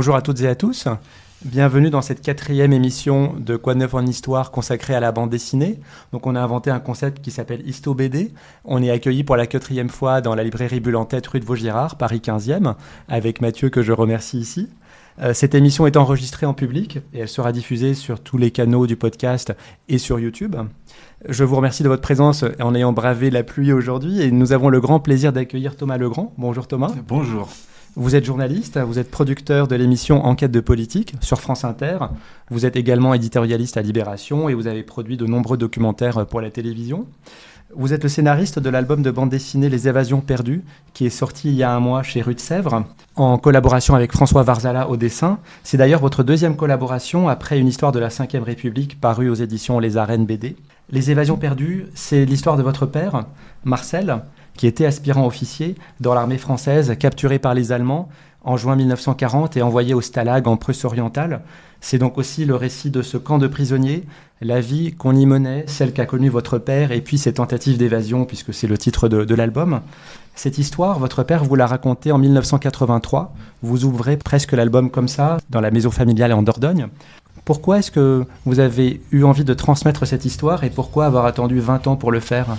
Bonjour à toutes et à tous. Bienvenue dans cette 4e émission de Quoi de neuf en histoire consacrée à la bande dessinée. Donc on a inventé un concept qui s'appelle Histo BD. On est accueilli pour la 4e fois dans la librairie Bulle en Tête, rue de Vaugirard, Paris 15e, avec Mathieu que je remercie ici. Cette émission est enregistrée en public et elle sera diffusée sur tous les canaux du podcast et sur YouTube. Je vous remercie de votre présence en ayant bravé la pluie aujourd'hui et nous avons le grand plaisir d'accueillir Thomas Legrand. Bonjour Thomas. Bonjour. Vous êtes journaliste, vous êtes producteur de l'émission Enquête de politique sur France Inter. Vous êtes également éditorialiste à Libération et vous avez produit de nombreux documentaires pour la télévision. Vous êtes le scénariste de l'album de bande dessinée Les Évasions perdues, qui est sorti il y a un mois chez Rue de Sèvres, en collaboration avec François Varzala au dessin. C'est d'ailleurs votre 2e collaboration après Une histoire de la Ve République parue aux éditions Les Arènes BD. Les Évasions perdues, c'est l'histoire de votre père, Marcel, qui était aspirant officier dans l'armée française, capturé par les Allemands en juin 1940 et envoyé au Stalag en Prusse orientale. C'est donc aussi le récit de ce camp de prisonniers, la vie qu'on y menait, celle qu'a connue votre père, et puis ses tentatives d'évasion, puisque c'est le titre de l'album. Cette histoire, votre père vous l'a racontée en 1983. Vous ouvrez presque l'album comme ça, dans la maison familiale en Dordogne. Pourquoi est-ce que vous avez eu envie de transmettre cette histoire et pourquoi avoir attendu 20 ans pour le faire ?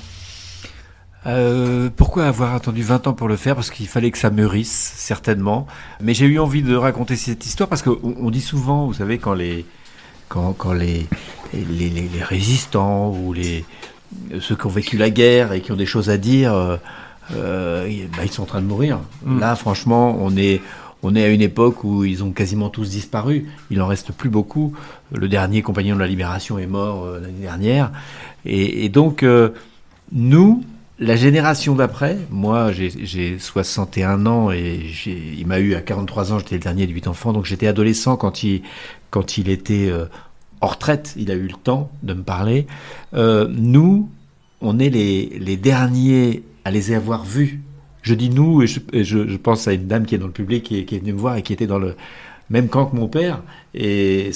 Pourquoi avoir attendu 20 ans pour le faire ? Parce qu'il fallait que ça mûrisse, certainement. Mais j'ai eu envie de raconter cette histoire parce qu'on dit souvent, vous savez, quand les résistants ou ceux qui ont vécu la guerre et qui ont des choses à dire, ils sont en train de mourir. Là, franchement, on est à une époque où ils ont quasiment tous disparu. Il en reste plus beaucoup. Le dernier compagnon de la Libération est mort l'année dernière. Et donc, nous... La génération d'après, moi j'ai 61 ans et il m'a eu à 43 ans, j'étais le dernier de 8 enfants, donc j'étais adolescent quand il était en retraite, il a eu le temps de me parler. Nous, on est les derniers à les avoir vus. Je dis nous, et je pense à une dame qui est dans le public, qui est venue me voir et qui était dans le même camp que mon père,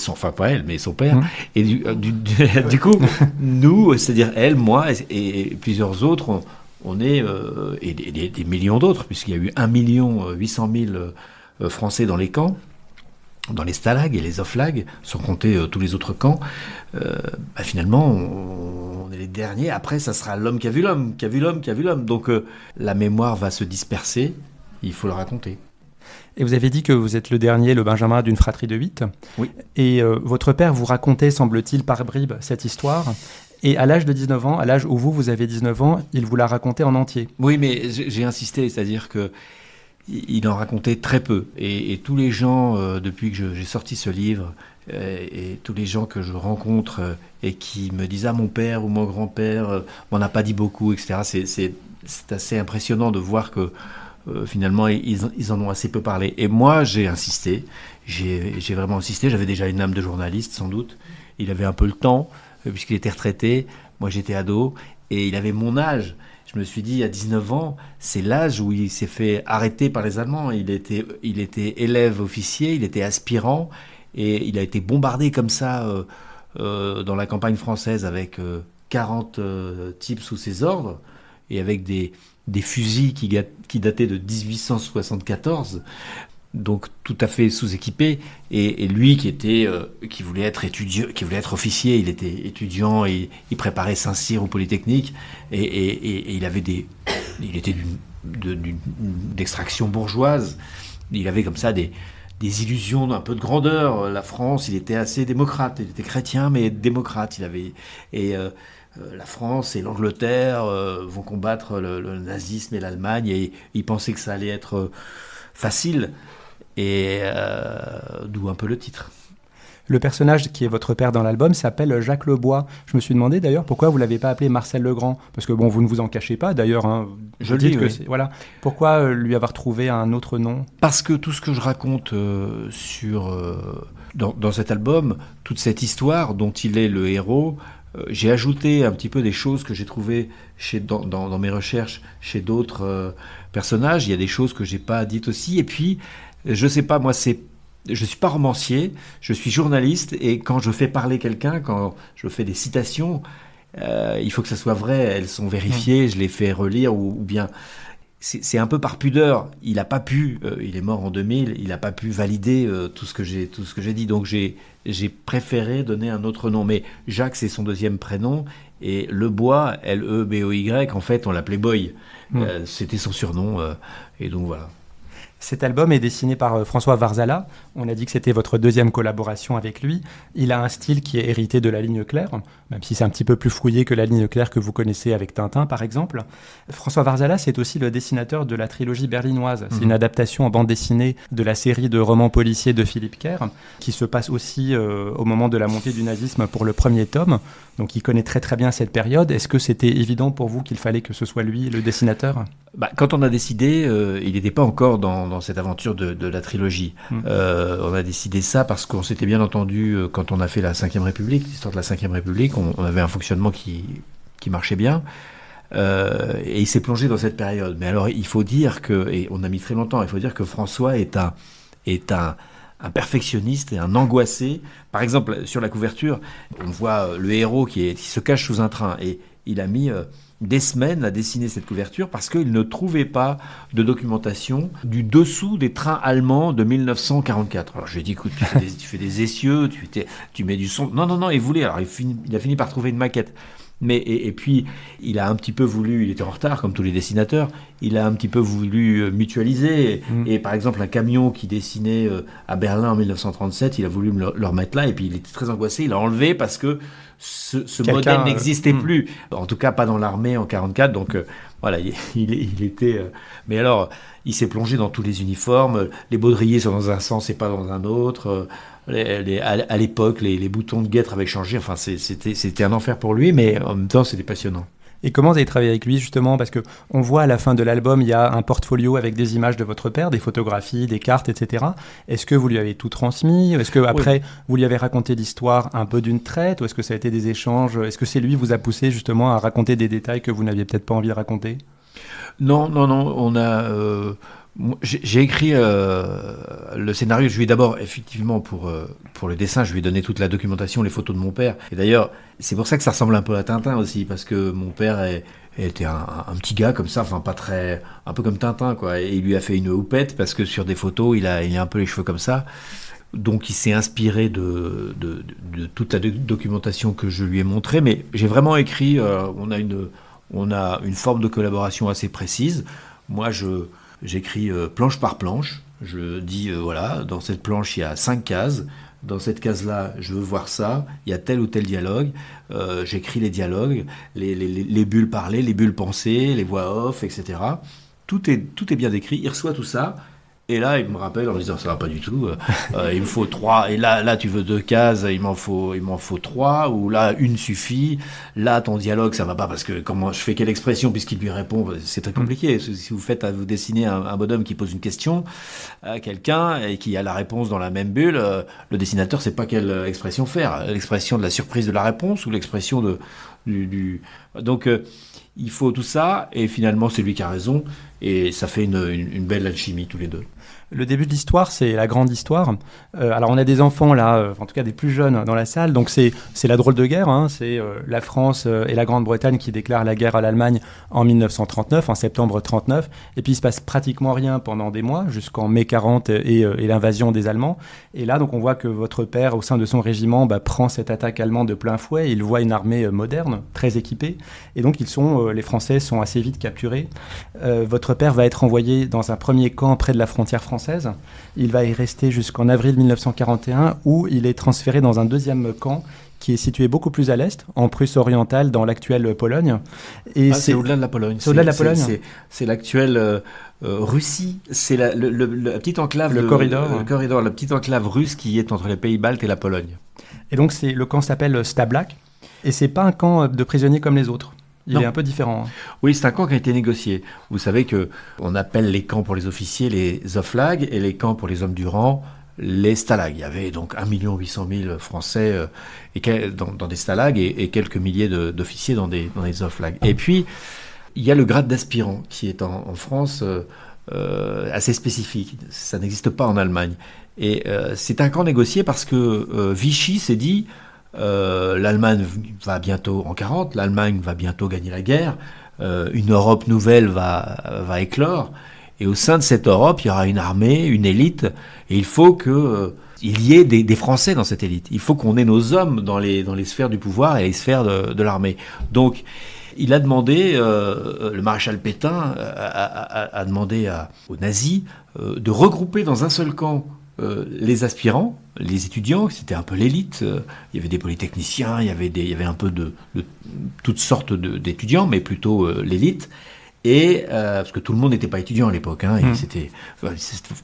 enfin pas elle, mais son père. Et du coup, nous, c'est-à-dire elle, moi et plusieurs autres, on est, et des millions d'autres, puisqu'il y a eu 1 800 000 Français dans les camps, dans les stalags et les oflags, sans compter tous les autres camps. Finalement, on est les derniers. Après, ça sera l'homme qui a vu l'homme, qui a vu l'homme, qui a vu l'homme. Donc la mémoire va se disperser, il faut le raconter. Et vous avez dit que vous êtes le dernier, le Benjamin d'une fratrie de 8. Oui. Et votre père vous racontait, semble-t-il, par bribes cette histoire. Et à l'âge de 19 ans, à l'âge où vous avez 19 ans, il vous l'a raconté en entier. Oui, mais j'ai insisté, c'est-à-dire qu'il en racontait très peu. Et tous les gens, depuis que j'ai sorti ce livre, et tous les gens que je rencontre et qui me disent « Ah, mon père ou mon grand-père m'en a pas dit beaucoup », etc. C'est assez impressionnant de voir que finalement, ils en ont assez peu parlé. Et moi, j'ai insisté. J'ai vraiment insisté. J'avais déjà une âme de journaliste, sans doute. Il avait un peu le temps, puisqu'il était retraité. Moi, j'étais ado. Et il avait mon âge. Je me suis dit, à 19 ans, c'est l'âge où il s'est fait arrêter par les Allemands. Il était élève officier, il était aspirant. Et il a été bombardé comme ça dans la campagne française avec 40 types sous ses ordres. Et avec des fusils qui dataient de 1874, donc tout à fait sous-équipés. Et lui qui voulait être étudiant, qui voulait être officier, il était étudiant et il préparait Saint-Cyr au Polytechnique. Et il était d'extraction bourgeoise. Il avait comme ça des illusions d'un peu de grandeur. La France, il était assez démocrate. Il était chrétien, mais démocrate. La France et l'Angleterre vont combattre le nazisme et l'Allemagne, et il pensait que ça allait être facile, et d'où un peu le titre. Le personnage qui est votre père dans l'album s'appelle Jacques Lebois. Je me suis demandé d'ailleurs pourquoi vous ne l'avez pas appelé Marcel Legrand, parce que bon, vous ne vous en cachez pas d'ailleurs. Hein. Je le dis, oui. Voilà. Pourquoi lui avoir trouvé un autre nom ? Parce que tout ce que je raconte dans cet album, toute cette histoire dont il est le héros, j'ai ajouté un petit peu des choses que j'ai trouvées dans mes recherches chez d'autres personnages. Il y a des choses que j'ai pas dites aussi. Et puis, je sais pas, moi, je suis pas romancier, je suis journaliste. Et quand je fais parler quelqu'un, quand je fais des citations, il faut que ça soit vrai. Elles sont vérifiées, je les fais relire ou bien. c'est un peu par pudeur. Il n'a pas pu, il est mort en 2000, il n'a pas pu valider tout ce que j'ai dit. Donc j'ai préféré donner un autre nom. Mais Jacques, c'est son deuxième prénom. Et Leboy, L-E-B-O-Y, en fait, on l'appelait Boy. C'était son surnom. Et donc voilà. Cet album est dessiné par François Varzala. On a dit que c'était votre deuxième collaboration avec lui. Il a un style qui est hérité de la ligne claire, même si c'est un petit peu plus fouillé que la ligne claire que vous connaissez avec Tintin, par exemple. François Varzala, c'est aussi le dessinateur de la trilogie berlinoise. C'est une adaptation en bande dessinée de la série de romans policiers de Philippe Kerr, qui se passe aussi au moment de la montée du nazisme pour le premier tome. Donc il connaît très très bien cette période. Est-ce que c'était évident pour vous qu'il fallait que ce soit lui le dessinateur ? Quand on a décidé, il n'était pas encore dans cette aventure de la trilogie. On a décidé ça parce qu'on s'était bien entendu quand on a fait la 5e République, l'histoire de la 5e République. On avait un fonctionnement qui marchait bien. Et il s'est plongé dans cette période. Mais alors, il faut dire que, et on a mis très longtemps, il faut dire que François est un perfectionniste et un angoissé. Par exemple, sur la couverture, on voit le héros qui se cache sous un train. Et il a mis des semaines à dessiner cette couverture parce qu'il ne trouvait pas de documentation du dessous des trains allemands de 1944. Alors je lui ai dit, écoute, tu fais des essieux, tu mets du son. Non, il voulait. Alors il a fini par trouver une maquette. Mais et puis il a un petit peu voulu, il était en retard comme tous les dessinateurs, il a un petit peu voulu mutualiser. Et par exemple un camion qui dessinait à Berlin en 1937, il a voulu le remettre là et puis il était très angoissé, il a enlevé parce que ce modèle n'existait plus, en tout cas pas dans l'armée en 44. Donc voilà, il était. Mais alors il s'est plongé dans tous les uniformes, les baudriers sont dans un sens et pas dans un autre. À l'époque, les boutons de guêtre avaient changé. Enfin, c'était un enfer pour lui, mais en même temps, c'était passionnant. Et comment vous avez travaillé avec lui, justement ? Parce qu'on voit à la fin de l'album, il y a un portfolio avec des images de votre père, des photographies, des cartes, etc. Est-ce que vous lui avez tout transmis ? Est-ce qu'après, vous lui avez raconté l'histoire un peu d'une traite ? Ou est-ce que ça a été des échanges ? Est-ce que c'est lui qui vous a poussé, justement, à raconter des détails que vous n'aviez peut-être pas envie de raconter ? Non. On a... J'ai écrit le scénario. Je lui ai d'abord, effectivement, pour le dessin, je lui ai donné toute la documentation, les photos de mon père. Et d'ailleurs, c'est pour ça que ça ressemble un peu à Tintin aussi, parce que mon père était un petit gars comme ça, enfin pas très, un peu comme Tintin, quoi. Et il lui a fait une houppette parce que sur des photos, il a un peu les cheveux comme ça. Donc il s'est inspiré de toute la documentation que je lui ai montrée. Mais j'ai vraiment écrit. On a une forme de collaboration assez précise. Moi, j'écris planche par planche. Je dis, voilà, dans cette planche, il y a 5 cases. Dans cette case-là, je veux voir ça. Il y a tel ou tel dialogue. J'écris les dialogues, les bulles parlées, les bulles pensées, les voix off, etc. Tout est bien décrit. Il reçoit tout ça. Et là, il me rappelle en me disant, ça va pas du tout. Il me faut 3. Et là, tu veux 2 cases. Il m'en faut 3. Ou là, une suffit. Là, ton dialogue, ça va pas parce que comment je fais quelle expression puisqu'il lui répond, c'est très compliqué. Si vous dessinez un bonhomme qui pose une question à quelqu'un et qui a la réponse dans la même bulle, le dessinateur sait pas quelle expression faire. L'expression de la surprise de la réponse ou l'expression du. Donc, il faut tout ça. Et finalement, c'est lui qui a raison. Et ça fait une belle alchimie tous les deux. Le début de l'histoire, c'est la grande histoire. Alors, on a des enfants là, en tout cas des plus jeunes dans la salle. Donc, c'est la drôle de guerre. Hein. C'est la France et la Grande-Bretagne qui déclarent la guerre à l'Allemagne en 1939, en septembre 39. Et puis, il se passe pratiquement rien pendant des mois, jusqu'en mai 40 et l'invasion des Allemands. Et là, donc, on voit que votre père, au sein de son régiment, prend cette attaque allemande de plein fouet. Il voit une armée moderne, très équipée. Et donc, les Français sont assez vite capturés. Votre père va être envoyé dans un premier camp près de la frontière française. Il va y rester jusqu'en avril 1941 où il est transféré dans un deuxième camp qui est situé beaucoup plus à l'est, en Prusse orientale, dans l'actuelle Pologne. Et c'est au-delà de la Pologne. C'est au-delà de la Pologne. C'est l'actuelle Russie. C'est la petite enclave. Le corridor. Le corridor, la petite enclave russe qui est entre les pays baltes et la Pologne. Et donc le camp s'appelle Stablak. Et c'est pas un camp de prisonniers comme les autres. Il est un peu différent. Oui, c'est un camp qui a été négocié. Vous savez qu'on appelle les camps pour les officiers les oflag et les camps pour les hommes du rang les stalags. Il y avait donc 1 800 000 Français dans des stalags et quelques milliers d'officiers dans des oflag. Et puis, il y a le grade d'aspirant qui est en France assez spécifique. Ça n'existe pas en Allemagne. Et c'est un camp négocié parce que Vichy s'est dit... l'Allemagne va bientôt en 40, l'Allemagne va bientôt gagner la guerre. une Europe nouvelle va éclore. Et au sein de cette Europe, il y aura une armée, une élite, et il faut que il y ait des Français dans cette élite. Il faut qu'on ait nos hommes dans les sphères du pouvoir et les sphères de l'armée. Donc, il a demandé, le maréchal Pétain a demandé aux nazis de regrouper dans un seul camp les aspirants, les étudiants, c'était un peu l'élite. Il y avait des polytechniciens, il y avait un peu de toutes sortes d'étudiants, mais plutôt l'élite. Et parce que tout le monde n'était pas étudiant à l'époque, c'était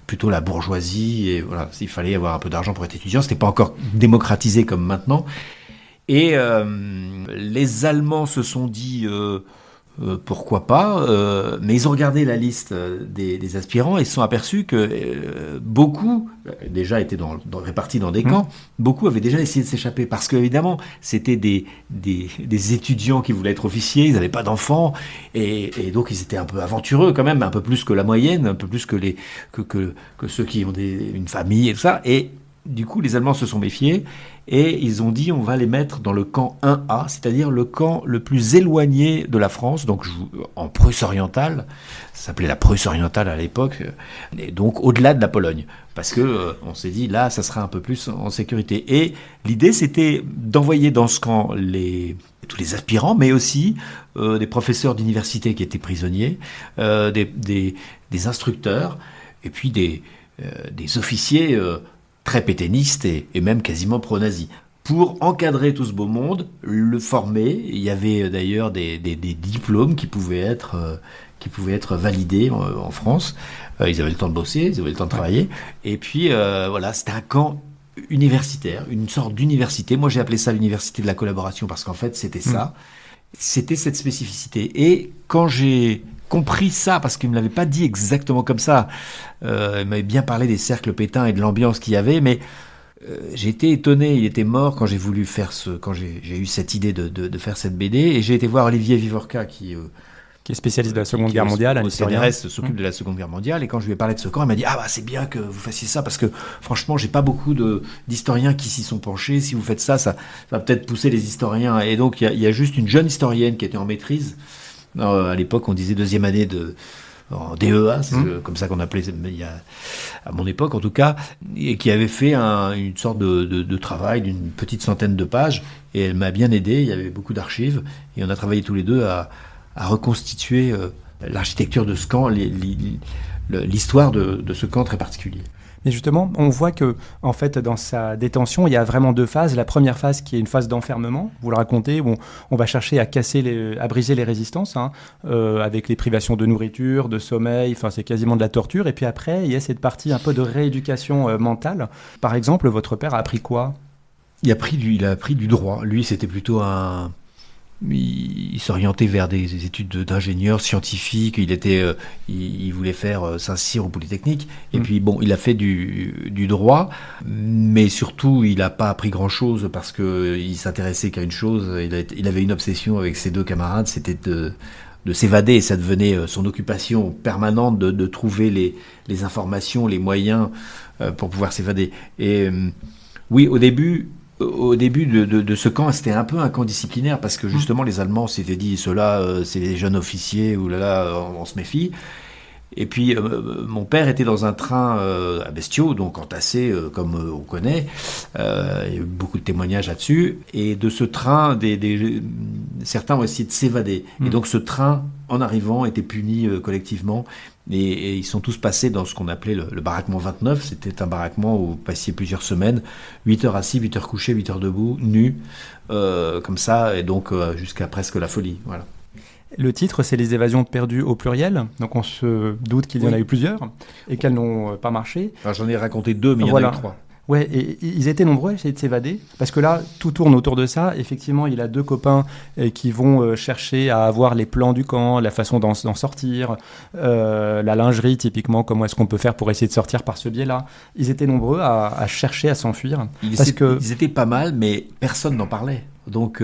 plutôt la bourgeoisie, et voilà, il fallait avoir un peu d'argent pour être étudiant, c'était pas encore démocratisé comme maintenant. Et les Allemands se sont dit pourquoi pas, mais ils ont regardé la liste des aspirants et se sont aperçus que beaucoup déjà étaient répartis dans des camps, beaucoup avaient déjà essayé de s'échapper, parce qu'évidemment c'était des étudiants qui voulaient être officiers, ils n'avaient pas d'enfants, et donc ils étaient un peu aventureux quand même, un peu plus que la moyenne, un peu plus que ceux qui ont une famille et tout ça, et du coup les Allemands se sont méfiés, et ils ont dit on va les mettre dans le camp 1A, c'est-à-dire le camp le plus éloigné de la France, donc en Prusse orientale, ça s'appelait la Prusse orientale à l'époque, et donc au-delà de la Pologne, parce que on s'est dit là ça sera un peu plus en sécurité. Et l'idée c'était d'envoyer dans ce camp tous les aspirants, mais aussi des professeurs d'université qui étaient prisonniers, des instructeurs, et puis des officiers très pétainistes et même quasiment pro-nazis. Pour encadrer tout ce beau monde, le former, il y avait d'ailleurs des diplômes qui pouvaient être validés en France. Ils avaient le temps de bosser, ils avaient le temps de travailler. Et puis voilà, c'était un camp universitaire, une sorte d'université. Moi j'ai appelé ça l'université de la collaboration parce qu'en fait c'était ça. C'était cette spécificité. Et quand j'ai compris ça, parce qu'il ne me l'avait pas dit exactement comme ça, il m'avait bien parlé des cercles Pétain et de l'ambiance qu'il y avait, mais j'ai été étonné, il était mort quand j'ai voulu faire quand j'ai eu cette idée de faire cette BD, et j'ai été voir Olivier Vivorca qui est spécialiste de la Seconde Guerre mondiale, un historien. Qui s'occupe de la Seconde Guerre mondiale, et quand je lui ai parlé de ce camp, il m'a dit c'est bien que vous fassiez ça, parce que franchement j'ai pas beaucoup d'historiens qui s'y sont penchés, si vous faites ça va peut-être pousser les historiens. Et donc il y a juste une jeune historienne qui était en maîtrise. À l'époque, on disait deuxième année en DEA, c'est comme ça qu'on appelait, à mon époque en tout cas, et qui avait fait une sorte de travail d'une petite centaine de pages, et elle m'a bien aidé, il y avait beaucoup d'archives, et on a travaillé tous les deux à reconstituer l'architecture de ce camp, l'histoire de ce camp très particulier. Mais justement, on voit que, en fait, dans sa détention, il y a vraiment deux phases. La première phase qui est une phase d'enfermement, vous le racontez, où on va chercher à briser les résistances, avec les privations de nourriture, de sommeil, enfin c'est quasiment de la torture. Et puis après, il y a cette partie un peu de rééducation mentale. Par exemple, votre père a appris quoi ? Il a appris du droit. Lui, c'était plutôt il s'orientait vers des études d'ingénieur scientifique. Il voulait faire Saint-Cyr au Polytechnique. Et puis bon, il a fait du droit, mais surtout il n'a pas appris grand-chose parce que il s'intéressait qu'à une chose. Il avait une obsession avec ses deux camarades, c'était de s'évader, et ça devenait son occupation permanente de trouver les informations, les moyens pour pouvoir s'évader. Et oui, au début de ce camp, c'était un peu un camp disciplinaire, parce que justement les Allemands s'étaient dit ceux-là, c'est les jeunes officiers, ou là on se méfie. Et puis mon père était dans un train à bestiaux, donc entassé comme on connaît. Il y a eu beaucoup de témoignages là-dessus. Et de ce train, certains ont essayé de s'évader. Et donc ce train, en arrivant, était puni collectivement. Et ils sont tous passés dans ce qu'on appelait le baraquement 29. C'était un baraquement où vous passiez plusieurs semaines, 8 heures assis, 8 heures couchés, 8 heures debout, nus, comme ça, et donc jusqu'à presque la folie. Voilà. Le titre, c'est Les évasions perdues au pluriel. Donc on se doute qu'il y en a eu plusieurs et qu'elles n'ont pas marché. Enfin, j'en ai raconté 2, mais il y en a eu 3. Ouais, et ils étaient nombreux à essayer de s'évader, parce que là, tout tourne autour de ça. Effectivement, il a deux copains qui vont chercher à avoir les plans du camp, la façon d'en sortir, la lingerie, typiquement, comment est-ce qu'on peut faire pour essayer de sortir par ce biais-là. Ils étaient nombreux à chercher à s'enfuir. Ils étaient pas mal, mais personne n'en parlait. Donc,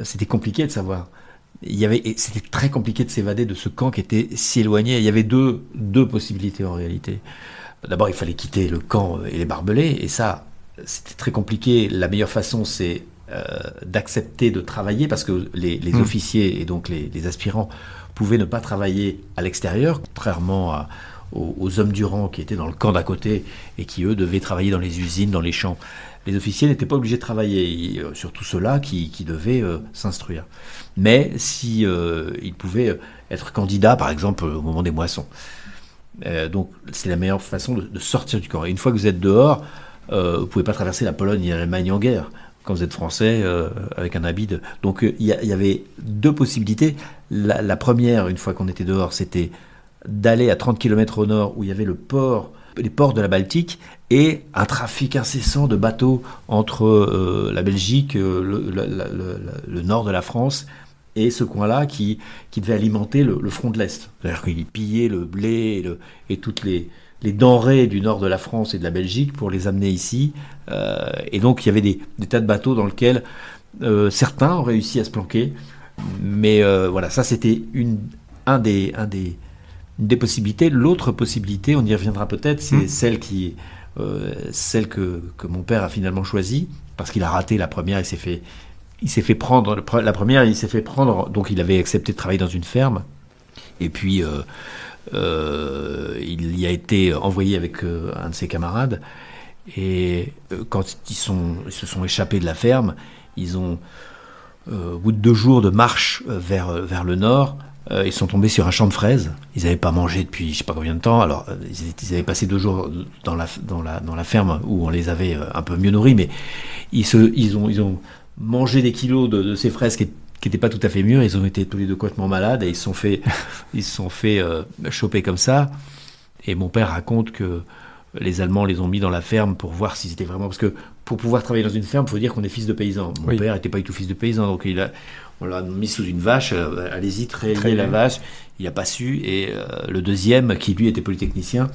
c'était compliqué de savoir. C'était très compliqué de s'évader de ce camp qui était si éloigné. Il y avait deux possibilités en réalité. D'abord, il fallait quitter le camp et les barbelés, et ça, c'était très compliqué. La meilleure façon, c'est d'accepter de travailler, parce que les officiers et donc les aspirants pouvaient ne pas travailler à l'extérieur, contrairement aux hommes du rang qui étaient dans le camp d'à côté et qui, eux, devaient travailler dans les usines, dans les champs. Les officiers n'étaient pas obligés de travailler, surtout ceux-là qui devaient s'instruire. Mais si ils pouvaient être candidats, par exemple, au moment des moissons. Donc, c'est la meilleure façon de sortir du camp. Et une fois que vous êtes dehors, vous ne pouvez pas traverser la Pologne et l'Allemagne en guerre quand vous êtes français avec un habit de... Donc, il y avait deux possibilités. La première, une fois qu'on était dehors, c'était d'aller à 30 km au nord où il y avait les ports de la Baltique et un trafic incessant de bateaux entre la Belgique, le nord de la France et ce coin-là qui devait alimenter le front de l'Est. C'est-à-dire qu'ils pillaient le blé et toutes les denrées du nord de la France et de la Belgique pour les amener ici. Et donc il y avait des tas de bateaux dans lesquels certains ont réussi à se planquer. Mais voilà, ça c'était une des possibilités. L'autre possibilité, on y reviendra peut-être, c'est celle que mon père a finalement choisie, parce qu'il a raté la première, il s'est fait prendre la première, il s'est fait prendre, donc il avait accepté de travailler dans une ferme, et puis il y a été envoyé avec un de ses camarades, et quand ils se sont échappés de la ferme, ils ont, au bout de 2 jours de marche vers le nord, ils sont tombés sur un champ de fraises. Ils n'avaient pas mangé depuis je ne sais pas combien de temps. Alors, ils avaient passé 2 jours dans la ferme où on les avait un peu mieux nourris, mais ils ont mangé des kilos de ces fraises qui n'étaient pas tout à fait mûres. Ils ont été tous les deux complètement malades et ils se sont fait choper comme ça. Et mon père raconte que les Allemands les ont mis dans la ferme pour voir s'ils étaient vraiment... Parce que pour pouvoir travailler dans une ferme, il faut dire qu'on est fils de paysan. Mon père n'était pas du tout fils de paysan, donc on l'a mis sous une vache, allez-y, trayez la vache. Il n'a pas su. Et le deuxième, qui lui était polytechnicien,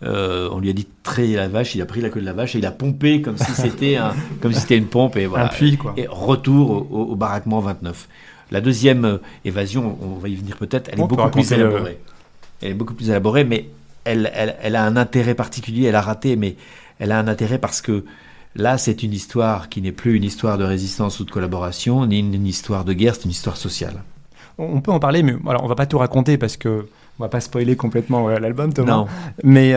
on lui a dit trayer la vache, il a pris la queue de la vache et il a pompé comme si c'était une pompe. Et voilà. Un puits, quoi. Et retour au baraquement 29. La deuxième évasion, on va y venir peut-être, elle est beaucoup plus élaborée. Elle est beaucoup plus élaborée, mais elle a un intérêt particulier. Elle a raté, mais elle a un intérêt parce que là, c'est une histoire qui n'est plus une histoire de résistance ou de collaboration, ni une histoire de guerre, c'est une histoire sociale. On peut en parler, mais alors, on ne va pas tout raconter parce que on ne va pas spoiler complètement l'album, Thomas. Non. Mais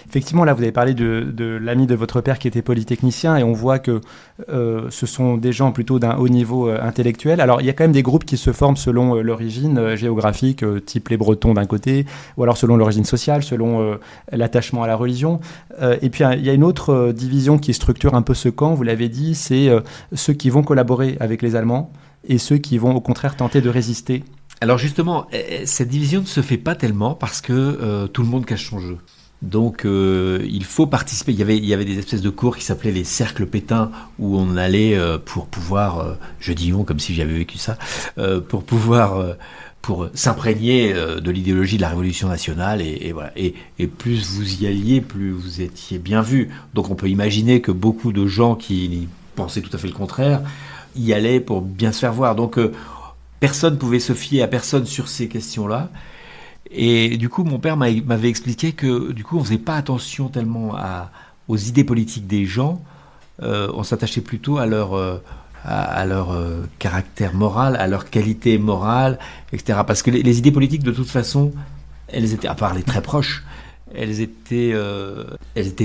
effectivement, là, vous avez parlé de l'ami de votre père qui était polytechnicien et on voit que ce sont des gens plutôt d'un haut niveau intellectuel. Alors, il y a quand même des groupes qui se forment selon l'origine géographique, type les Bretons d'un côté, ou alors selon l'origine sociale, selon l'attachement à la religion. Et puis, il y a une autre division qui structure un peu ce camp, vous l'avez dit, c'est ceux qui vont collaborer avec les Allemands et ceux qui vont au contraire tenter de résister. Alors justement, cette division ne se fait pas tellement parce que tout le monde cache son jeu. Donc il faut participer. Il y avait des espèces de cours qui s'appelaient les cercles Pétain où on allait pour pouvoir, je dis on comme si j'avais vécu ça, pour s'imprégner de l'idéologie de la Révolution nationale et voilà. Et plus vous y alliez, plus vous étiez bien vu. Donc on peut imaginer que beaucoup de gens qui pensaient tout à fait le contraire y allaient pour bien se faire voir. Donc personne ne pouvait se fier à personne sur ces questions-là. Et du coup, mon père m'avait expliqué que du coup, on ne faisait pas attention tellement aux idées politiques des gens. On s'attachait plutôt à leur caractère moral, à leur qualité morale, etc. Parce que les idées politiques, de toute façon, elles étaient, à part les très proches, elles étaient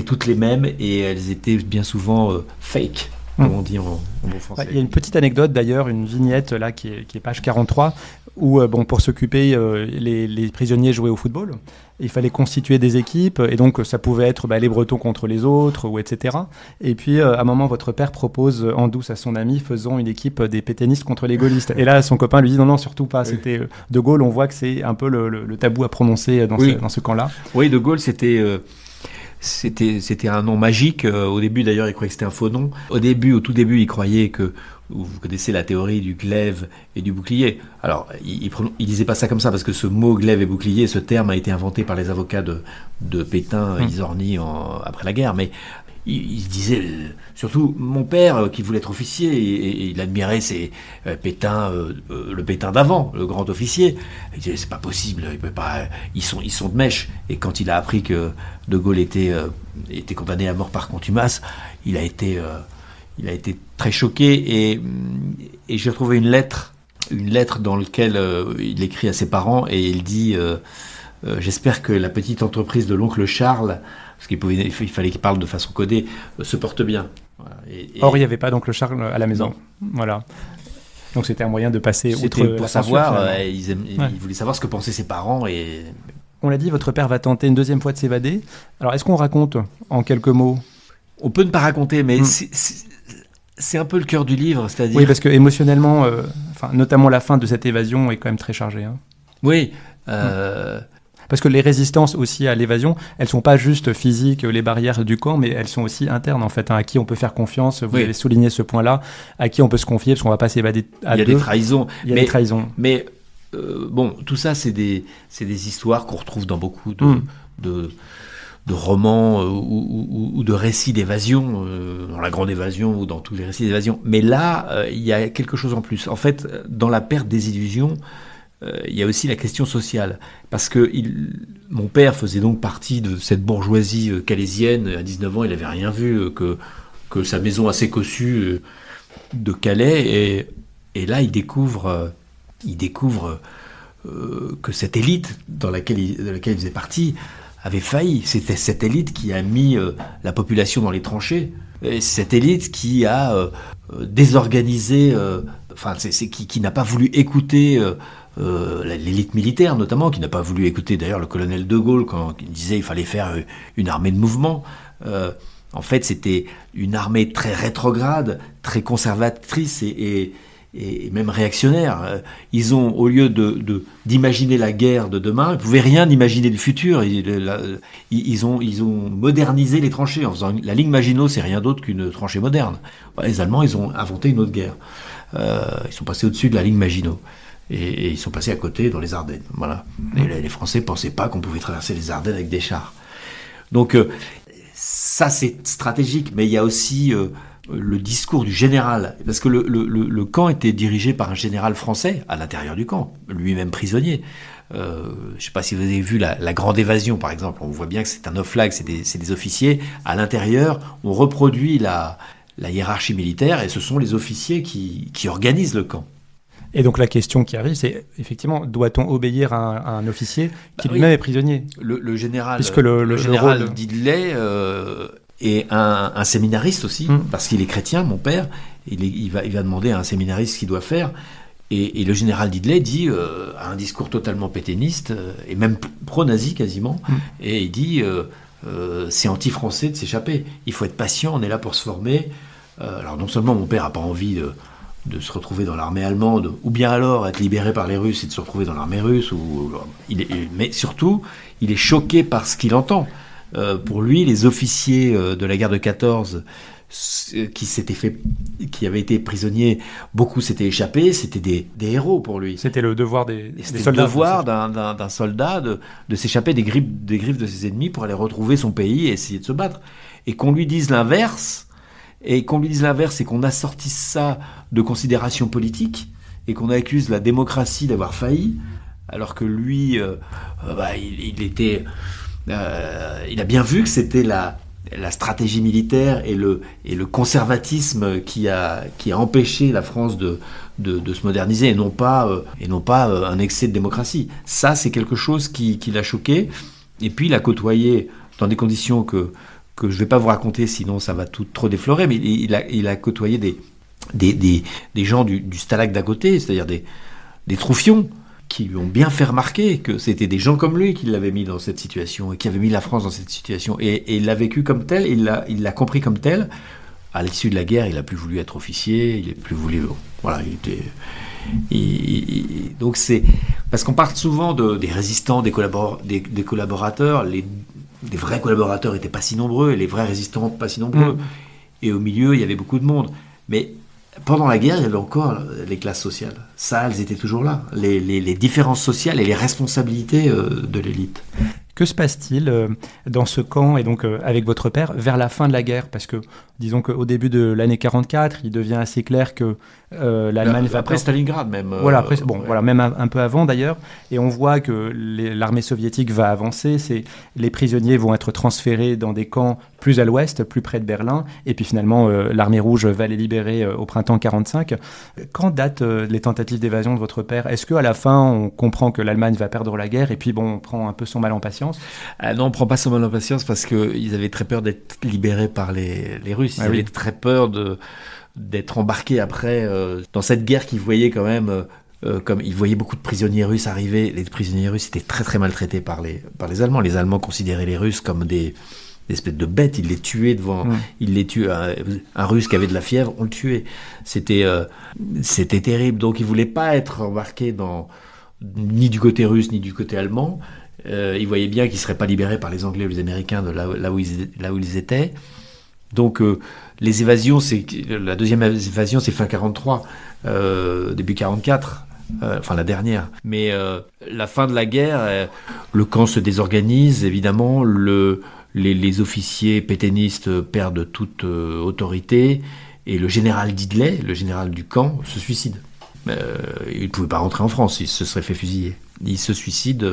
toutes les mêmes et elles étaient bien souvent fake. Comme on dit en bon français. Il y a une petite anecdote d'ailleurs, une vignette là qui est page 43, où pour s'occuper, les prisonniers jouaient au football. Il fallait constituer des équipes, et donc ça pouvait être les Bretons contre les autres, ou etc. Et puis à un moment, votre père propose en douce à son ami, faisons une équipe des pétainistes contre les gaullistes. Et là, son copain lui dit non, surtout pas. C'était De Gaulle, on voit que c'est un peu le tabou à prononcer dans ce camp-là. Oui, De Gaulle, c'était un nom magique. Au début, d'ailleurs, il croyait que c'était un faux nom. Au tout début, il croyait que... Vous connaissez la théorie du glaive et du bouclier. Alors, il disait pas ça comme ça, parce que ce mot glaive et bouclier, ce terme a été inventé par les avocats de Pétain, Izorni, après la guerre. Mais il se disait, surtout mon père, qui voulait être officier, et il admirait Pétain, le Pétain d'avant, le grand officier. Il disait, c'est pas possible, il peut pas, ils sont de mèche. Et quand il a appris que De Gaulle était condamné à mort par contumace, il a été il a été très choqué et j'ai trouvé une lettre dans laquelle il écrit à ses parents et il dit j'espère que la petite entreprise de l'oncle Charles, parce il fallait qu'il parle de façon codée, se porte bien. Voilà. Or, il n'y avait pas d'oncle Charles à la maison. Non. Voilà. Donc c'était un moyen de passer outre pour la savoir, censure, il voulait savoir ce que pensaient ses parents. On l'a dit, votre père va tenter une deuxième fois de s'évader. Alors, est-ce qu'on raconte en quelques mots? On peut ne pas raconter, mais c'est un peu le cœur du livre, c'est-à-dire... Oui, parce que émotionnellement, notamment la fin de cette évasion est quand même très chargée. Hein. Oui. Parce que les résistances aussi à l'évasion, elles ne sont pas juste physiques, les barrières du camp, mais elles sont aussi internes, en fait, hein, à qui on peut faire confiance. Vous avez souligné ce point-là, à qui on peut se confier, parce qu'on ne va pas s'évader à deux. Il y a des trahisons. Il y a des trahisons. Mais tout ça, c'est des histoires qu'on retrouve dans beaucoup de romans ou de récits d'évasion, dans La Grande Évasion ou dans tous les récits d'évasion. Mais là, il y a quelque chose en plus. En fait, dans La Perte des illusions, il y a aussi la question sociale. Parce que mon père faisait donc partie de cette bourgeoisie calaisienne. À 19 ans, il n'avait rien vu que sa maison assez cossue de Calais. Et là, il découvre que cette élite dans laquelle il faisait partie avait failli. C'était cette élite qui a mis la population dans les tranchées. Et cette élite qui a désorganisé, qui n'a pas voulu écouter l'élite militaire notamment, qui n'a pas voulu écouter d'ailleurs le colonel de Gaulle quand il disait qu'il fallait faire une armée de mouvement. En fait, c'était une armée très rétrograde, très conservatrice et même réactionnaire. Ils ont, au lieu d'imaginer la guerre de demain, ils ne pouvaient rien imaginer du futur. Ils ont modernisé les tranchées en faisant la ligne Maginot, c'est rien d'autre qu'une tranchée moderne. Les Allemands, ils ont inventé une autre guerre. Ils sont passés au-dessus de la ligne Maginot. Et ils sont passés à côté dans les Ardennes. Voilà. Et les Français ne pensaient pas qu'on pouvait traverser les Ardennes avec des chars. Donc ça, c'est stratégique, mais il y a aussi le discours du général, parce que le camp était dirigé par un général français à l'intérieur du camp, lui-même prisonnier. Je ne sais pas si vous avez vu la Grande Évasion, par exemple. On voit bien que c'est un off-flag, c'est des officiers. À l'intérieur, on reproduit la hiérarchie militaire, et ce sont les officiers qui organisent le camp. Et donc la question qui arrive, c'est effectivement, doit-on obéir à un officier qui lui-même est prisonnier? Le général, puisque le général Dideley est un séminariste aussi, parce qu'il est chrétien, mon père. Il va demander à un séminariste ce qu'il doit faire. Et le général Dideley dit a un discours totalement pétainiste, et même pro-nazi quasiment. Et il dit c'est anti-français de s'échapper. Il faut être patient, on est là pour se former. Alors non seulement mon père n'a pas envie de se retrouver dans l'armée allemande, ou bien alors être libéré par les Russes et de se retrouver dans l'armée russe, mais surtout, il est choqué par ce qu'il entend. Pour lui, les officiers de la guerre de 14 qui avaient été prisonniers, beaucoup s'étaient échappés, c'était des héros pour lui. C'était le devoir des soldats. C'était le devoir d'un soldat de s'échapper des griffes de ses ennemis pour aller retrouver son pays et essayer de se battre. Et qu'on lui dise l'inverse, et qu'on assortisse ça de considérations politiques, et qu'on accuse la démocratie d'avoir failli, alors que lui, il a bien vu que c'était la stratégie militaire et le conservatisme qui a empêché la France de se moderniser, et non pas un excès de démocratie. Ça, c'est quelque chose qui l'a choqué. Et puis, il a côtoyé dans des conditions que je ne vais pas vous raconter, sinon ça va tout trop déflorer, mais il a côtoyé des gens du stalag d'à côté, c'est-à-dire des troufions, qui lui ont bien fait remarquer que c'était des gens comme lui qui l'avaient mis dans cette situation, et qui avaient mis la France dans cette situation. Et il l'a vécu comme tel, il l'a compris comme tel. À l'issue de la guerre, il n'a plus voulu être officier, il n'a plus voulu... Voilà, il était... donc c'est... Parce qu'on parle souvent des résistants, des collaborateurs, les vrais collaborateurs n'étaient pas si nombreux, et les vrais résistants pas si nombreux. Et au milieu, il y avait beaucoup de monde. Mais pendant la guerre, il y avait encore les classes sociales. Ça, elles étaient toujours là. Les différences sociales et les responsabilités de l'élite. Que se passe-t-il dans ce camp, et donc avec votre père, vers la fin de la guerre? Parce que Disons qu'au début de l'année 44, il devient assez clair que l'Allemagne va... Après Stalingrad même. Voilà, après, voilà, même un peu avant d'ailleurs. Et on voit que l'armée soviétique va avancer. Les prisonniers vont être transférés dans des camps plus à l'ouest, plus près de Berlin. Et puis finalement, l'armée rouge va les libérer au printemps 45. Quand datent les tentatives d'évasion de votre père? Est-ce qu'à la fin, on comprend que l'Allemagne va perdre la guerre et puis on prend un peu son mal en patience? Non, on ne prend pas son mal en patience parce qu'ils avaient très peur d'être libérés par les Russes. Ils avaient très peur d'être embarqués après dans cette guerre qu'ils voyaient quand même... comme ils voyaient beaucoup de prisonniers russes arriver. Les prisonniers russes étaient très très maltraités par les Allemands. Les Allemands considéraient les Russes comme des espèces de bêtes. Ils les tuaient devant... Ils les tuaient. Un Russe qui avait de la fièvre, on le tuait. C'était terrible. Donc ils ne voulaient pas être embarqués ni du côté russe ni du côté allemand. Ils voyaient bien qu'ils ne seraient pas libérés par les Anglais ou les Américains de là où ils étaient. Donc les évasions, la deuxième évasion, c'est fin 43, début 44, enfin la dernière. Mais la fin de la guerre, le camp se désorganise, évidemment, les officiers pétainistes perdent toute autorité, et le général Dideley, le général du camp, se suicide. Il ne pouvait pas rentrer en France, il se serait fait fusiller. Il se suicide,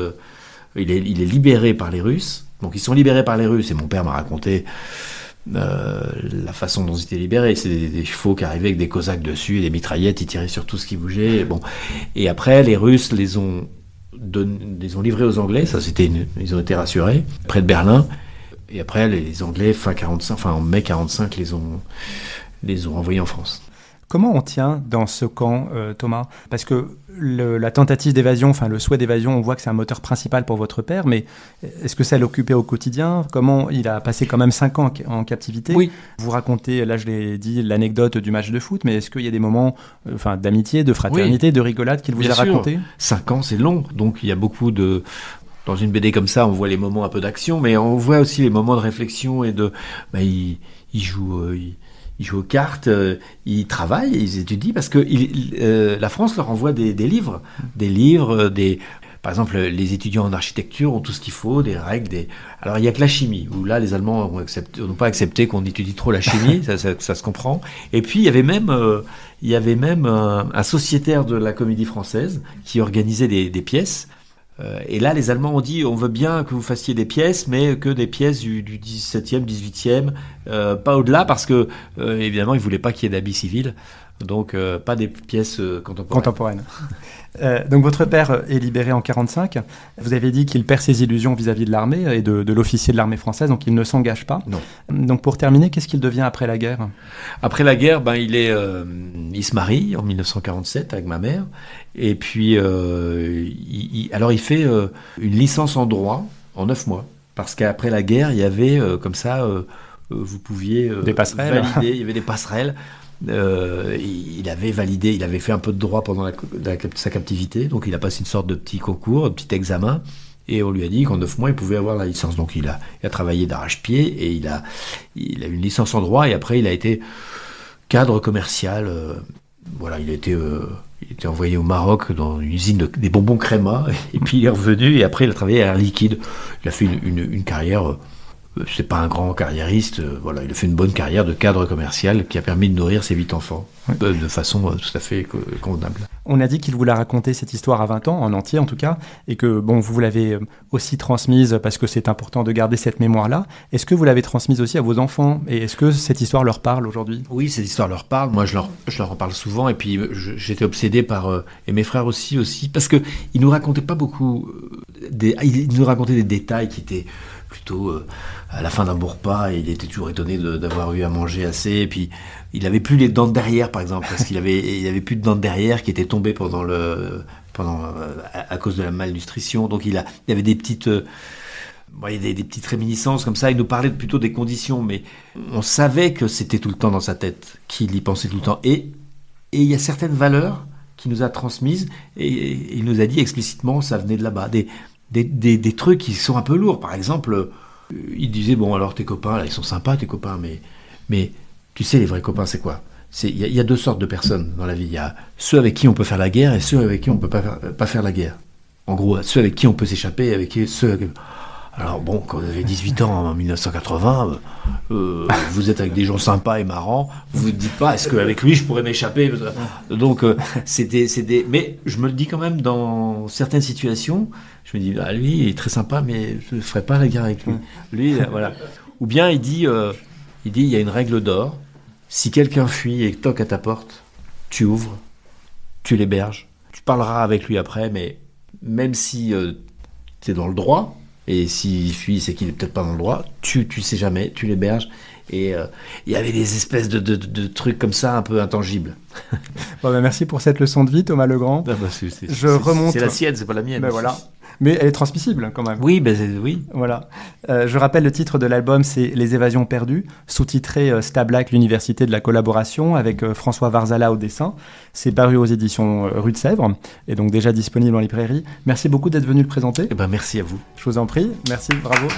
il est libéré par les Russes. Donc ils sont libérés par les Russes, et mon père m'a raconté... la façon dont ils étaient libérés, c'est des chevaux qui arrivaient avec des cosaques dessus et des mitraillettes, ils tiraient sur tout ce qui bougeait. Et après les Russes les ont livrés aux Anglais, ils ont été rassurés près de Berlin. Et après les Anglais en mai 45 les ont envoyés en France. Comment on tient dans ce camp, Thomas? Parce que la tentative d'évasion, enfin le souhait d'évasion, on voit que c'est un moteur principal pour votre père, mais est-ce que ça l'occupait au quotidien? Comment il a passé quand même 5 ans en captivité? Oui. Vous racontez, là je l'ai dit, l'anecdote du match de foot, mais est-ce qu'il y a des moments d'amitié, de fraternité, de rigolade qu'il vous a raconté? 5 ans, c'est long, donc il y a beaucoup de... Dans une BD comme ça, on voit les moments un peu d'action, mais on voit aussi les moments de réflexion et de... il joue... Ils jouent aux cartes, ils travaillent, ils étudient, parce que la France leur envoie des livres. Par exemple, les étudiants en architecture ont tout ce qu'il faut, des règles. Alors, il n'y a que la chimie, où là, les Allemands n'ont pas accepté qu'on étudie trop la chimie, ça se comprend. Et puis, il y avait même un sociétaire de la Comédie Française qui organisait des pièces. Et là, les Allemands ont dit, on veut bien que vous fassiez des pièces, mais que des pièces du 17e, 18e, pas au-delà, parce que, évidemment, ils ne voulaient pas qu'il y ait d'habits civils, donc pas des pièces contemporaines. Donc votre père est libéré en 45. Vous avez dit qu'il perd ses illusions vis-à-vis de l'armée et de l'officier de l'armée française, donc il ne s'engage pas. Non. Donc pour terminer, qu'est-ce qu'il devient après la guerre? Après la guerre, il se marie en 1947 avec ma mère, et puis il fait une licence en droit en 9 mois, parce qu'après la guerre, il y avait comme ça, vous pouviez des passerelles. Valider, il y avait des passerelles. Il avait fait un peu de droit pendant sa captivité, donc il a passé une sorte de petit concours, un petit examen, et on lui a dit qu'en 9 mois il pouvait avoir la licence. Donc il a travaillé d'arrache-pied, et il a eu une licence en droit, et après il a été cadre commercial. Il a été envoyé au Maroc dans une usine des bonbons Créma, et puis il est revenu, et après il a travaillé à Air Liquide. Il a fait une carrière... c'est pas un grand carriériste, il a fait une bonne carrière de cadre commercial qui a permis de nourrir ses 8 enfants de façon tout à fait convenable. On a dit qu'il vous l'a raconté cette histoire à 20 ans, en entier en tout cas, et que vous l'avez aussi transmise parce que c'est important de garder cette mémoire-là. Est-ce que vous l'avez transmise aussi à vos enfants, et est-ce que cette histoire leur parle aujourd'hui? Oui, cette histoire leur parle. Moi, je leur en parle souvent, et puis j'étais obsédé par... et mes frères aussi, parce qu'ils nous racontaient pas beaucoup... ils nous racontaient des détails qui étaient plutôt à la fin d'un bon repas, et il était toujours étonné d'avoir eu à manger assez, et puis il avait plus les dents de derrière, par exemple, parce qu'il avait plus de dents de derrière qui étaient tombées à cause de la malnutrition. Donc il y avait des petites des petites réminiscences comme ça. Il nous parlait plutôt des conditions, mais on savait que c'était tout le temps dans sa tête, qu'il y pensait tout le temps, et il y a certaines valeurs qu'il nous a transmises, et il nous a dit explicitement, ça venait de là-bas, des trucs qui sont un peu lourds. Par exemple, il disait, bon, alors tes copains, là, ils sont sympas, tes copains, mais tu sais, les vrais copains, c'est quoi? Il y a 2 sortes de personnes dans la vie. Il y a ceux avec qui on peut faire la guerre, et ceux avec qui on peut pas faire la guerre. En gros, ceux avec qui on peut s'échapper, Alors bon, quand vous avez 18 ans en 1980, vous êtes avec des gens sympas et marrants, vous ne vous dites pas, est-ce qu'avec lui je pourrais m'échapper? Donc c'était... Mais je me le dis quand même dans certaines situations, je me dis, ah, lui il est très sympa, mais je ne ferai pas la guerre avec lui. Lui, voilà. Ou bien il dit, il y a une règle d'or, si quelqu'un fuit et toque à ta porte, tu ouvres, tu l'héberges, tu parleras avec lui après, mais même si tu es dans le droit, et s'il fuit, c'est qu'il est peut-être pas dans le droit, tu sais jamais, tu l'héberges. Et il y avait des espèces de trucs comme ça, un peu intangibles. Bon, merci pour cette leçon de vie, Thomas Legrand. C'est la sienne, c'est pas la mienne. Ben voilà. Mais elle est transmissible quand même. Oui, oui. Voilà. Je rappelle le titre de l'album, c'est Les Évasions perdues, sous-titré Stablak, l'université de la collaboration, avec François Varzala au dessin. C'est paru aux éditions Rue de Sèvres, et donc déjà disponible en librairie. Merci beaucoup d'être venu le présenter. Merci à vous. Je vous en prie. Merci, bravo.